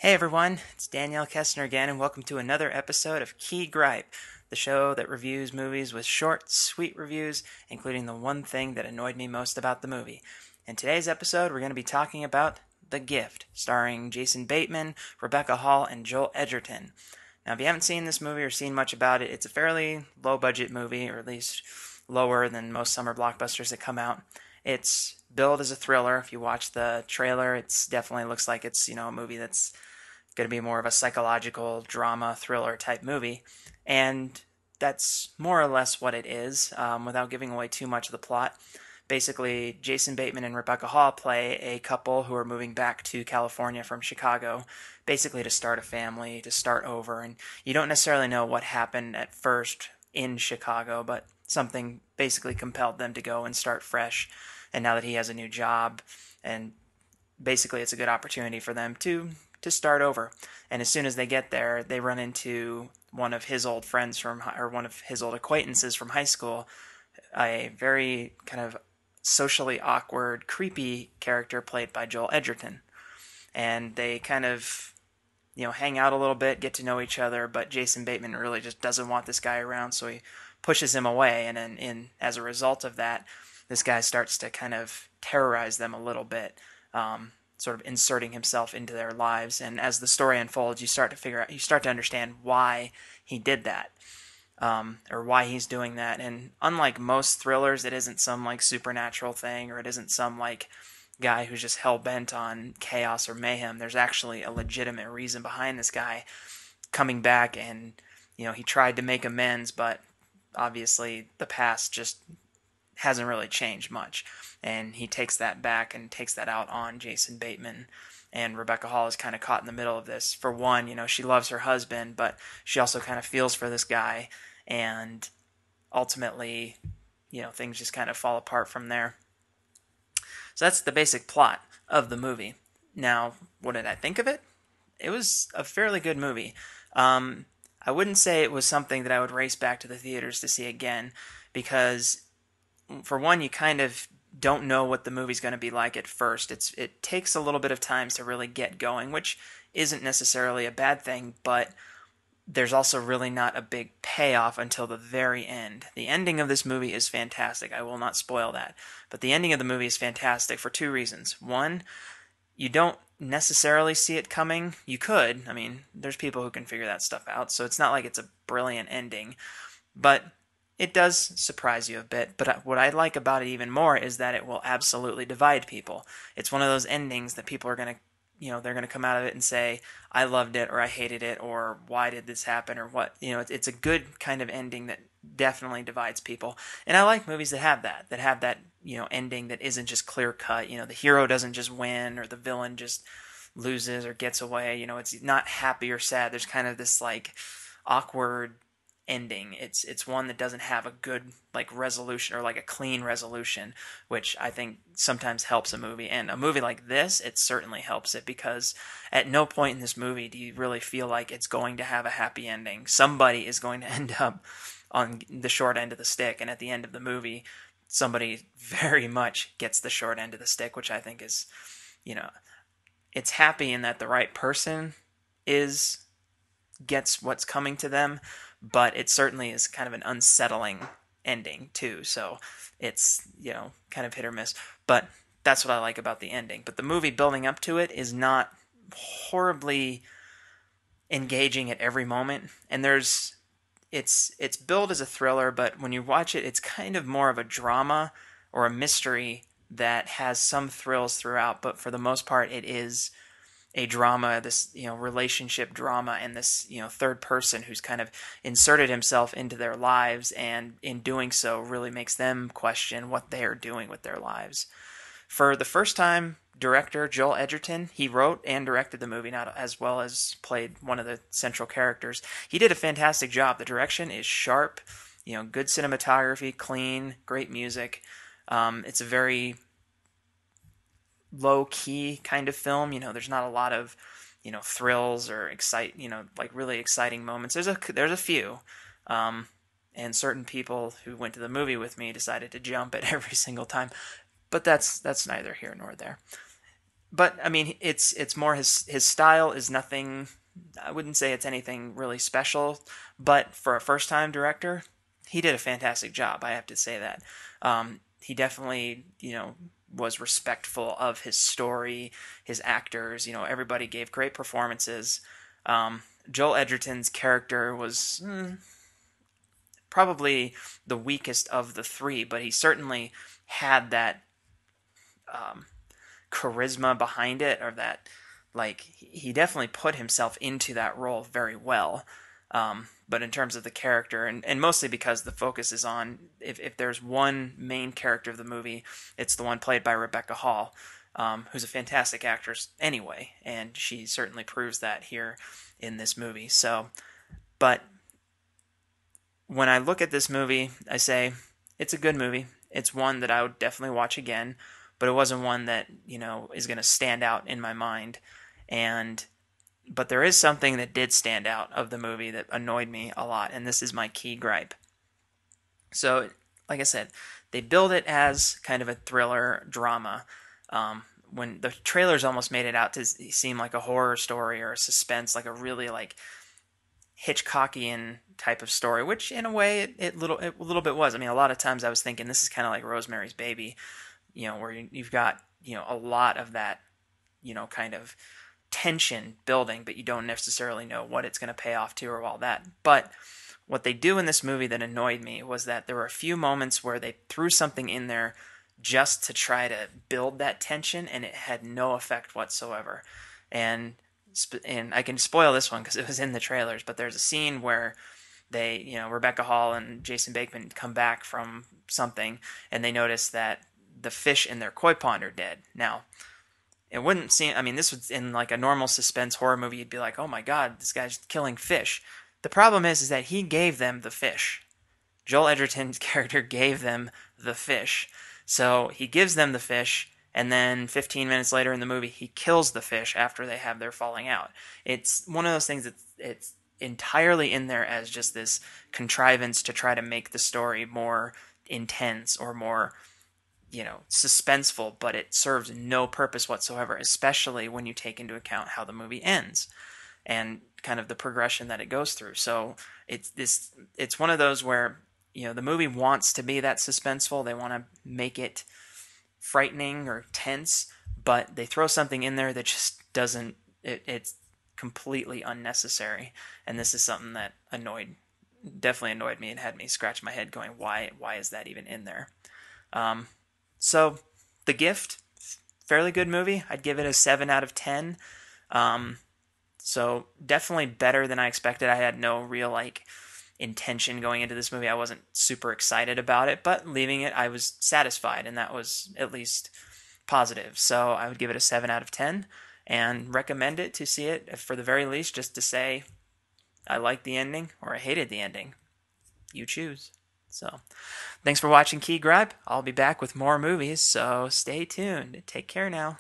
Hey everyone, it's Danielle Kestner again, and welcome to another episode of Gripe, the show that reviews movies with short, sweet reviews, including the one thing that annoyed me most about the movie. In today's episode, we're going to be talking about The Gift, starring Jason Bateman, Rebecca Hall, and Joel Edgerton. Now, if you haven't seen this movie or seen much about it, it's a fairly low-budget movie, or at least lower than most summer blockbusters that come out. It's billed as a thriller. If you watch the trailer, it definitely looks like it's a movie that's going to be more of a psychological drama thriller type movie, and that's more or less what it is, without giving away too much of the plot. Basically, Jason Bateman and Rebecca Hall play a couple who are moving back to California from Chicago, basically to start a family, to start over, and you don't necessarily know what happened at first in Chicago, but something basically compelled them to go and start fresh. And now that he has a new job, and basically it's a good opportunity for them to start over. And as soon as they get there, they run into one of his old friends or one of his old acquaintances from high school, a very kind of socially awkward, creepy character played by Joel Edgerton. And they kind of, hang out a little bit, get to know each other, but Jason Bateman really just doesn't want this guy around, so he pushes him away. And then, as a result of that, this guy starts to kind of terrorize them a little bit. Sort of inserting himself into their lives, and as the story unfolds, you start to understand why he did that, or why he's doing that. And unlike most thrillers, it isn't some like supernatural thing, or it isn't some like guy who's just hell bent on chaos or mayhem. There's actually a legitimate reason behind this guy coming back, and he tried to make amends, but obviously the past just hasn't really changed much. And he takes that back and takes that out on Jason Bateman. And Rebecca Hall is kind of caught in the middle of this. For one, she loves her husband, but she also kind of feels for this guy. And ultimately, things just kind of fall apart from there. So that's the basic plot of the movie. Now, what did I think of it? It was a fairly good movie. I wouldn't say it was something that I would race back to the theaters to see again, because for one, you kind of don't know what the movie's going to be like at first. It takes a little bit of time to really get going, which isn't necessarily a bad thing, but there's also really not a big payoff until the very end. The ending of this movie is fantastic. I will not spoil that. But the ending of the movie is fantastic for two reasons. One, you don't necessarily see it coming. You could. I mean, there's people who can figure that stuff out, so it's not like it's a brilliant ending. But it does surprise you a bit, but what I like about it even more is that it will absolutely divide people. It's one of those endings that people are going to, they're going to come out of it and say, I loved it, or I hated it, or why did this happen, or what. It's a good kind of ending that definitely divides people. And I like movies that have that, ending that isn't just clear cut. The hero doesn't just win, or the villain just loses or gets away. It's not happy or sad. There's kind of this like awkward ending. It's one that doesn't have a good like resolution, or like a clean resolution, which I think sometimes helps a movie. And a movie like this, it certainly helps it, because at no point in this movie do you really feel like it's going to have a happy ending. Somebody is going to end up on the short end of the stick, and at the end of the movie, somebody very much gets the short end of the stick, which I think is, it's happy in that the right person is gets what's coming to them, but it certainly is kind of an unsettling ending too. So it's, kind of hit or miss. But that's what I like about the ending. But the movie building up to it is not horribly engaging at every moment. And it's billed as a thriller, but when you watch it, it's kind of more of a drama or a mystery that has some thrills throughout. But for the most part, it is a drama, this relationship drama, and this third person who's kind of inserted himself into their lives, and in doing so really makes them question what they are doing with their lives. For the first time, director Joel Edgerton, he wrote and directed the movie, not as well as played one of the central characters. He did a fantastic job. The direction is sharp, good cinematography, clean, great music. It's a very low key kind of film. There's not a lot of, thrills or like really exciting moments. There's a few, and certain people who went to the movie with me decided to jump at every single time, but that's neither here nor there. but I mean, it's more his style is nothing. I wouldn't say it's anything really special, but for a first time director, he did a fantastic job. I have to say that. He definitely, was respectful of his story, his actors. Everybody gave great performances. Joel Edgerton's character was probably the weakest of the three, but he certainly had that charisma behind it, or that, like, he definitely put himself into that role very well. But in terms of the character, and mostly because the focus is on, if there's one main character of the movie, it's the one played by Rebecca Hall, who's a fantastic actress anyway, and she certainly proves that here in this movie. So, but when I look at this movie, I say it's a good movie. It's one that I would definitely watch again, but it wasn't one that, is going to stand out in my mind. But there is something that did stand out of the movie that annoyed me a lot, and this is my key gripe. So, like I said, they build it as kind of a thriller drama. When the trailers almost made it out to seem like a horror story or a suspense, like a really like Hitchcockian type of story, which in a way it a little bit was. I mean, a lot of times I was thinking this is kind of like Rosemary's Baby, where you've got a lot of that kind of tension building, but you don't necessarily know what it's going to pay off to or all that. But what they do in this movie that annoyed me was that there were a few moments where they threw something in there just to try to build that tension, and it had no effect whatsoever. And I can spoil this one because it was in the trailers, but there's a scene where they, Rebecca Hall and Jason Bateman come back from something, and they notice that the fish in their koi pond are dead. Now, it wouldn't seem, I mean, this was in like a normal suspense horror movie, you'd be like, oh my god, this guy's killing fish. The problem is that he gave them the fish. Joel Edgerton's character gave them the fish. So he gives them the fish, and then 15 minutes later in the movie, he kills the fish after they have their falling out. It's one of those things that it's entirely in there as just this contrivance to try to make the story more intense or more, suspenseful, but it serves no purpose whatsoever, especially when you take into account how the movie ends and kind of the progression that it goes through. So it's one of those where, the movie wants to be that suspenseful. They want to make it frightening or tense, but they throw something in there that just doesn't, it's completely unnecessary. And this is something that definitely annoyed me and had me scratch my head going, why is that even in there? So, The Gift, fairly good movie. I'd give it a 7 out of 10. So definitely better than I expected. I had no real intention going into this movie. I wasn't super excited about it, but leaving it, I was satisfied, and that was at least positive. So I would give it a 7 out of 10 and recommend it to see it, for the very least, just to say I liked the ending or I hated the ending. You choose. So, thanks for watching Key Gripe. I'll be back with more movies, so stay tuned. Take care now.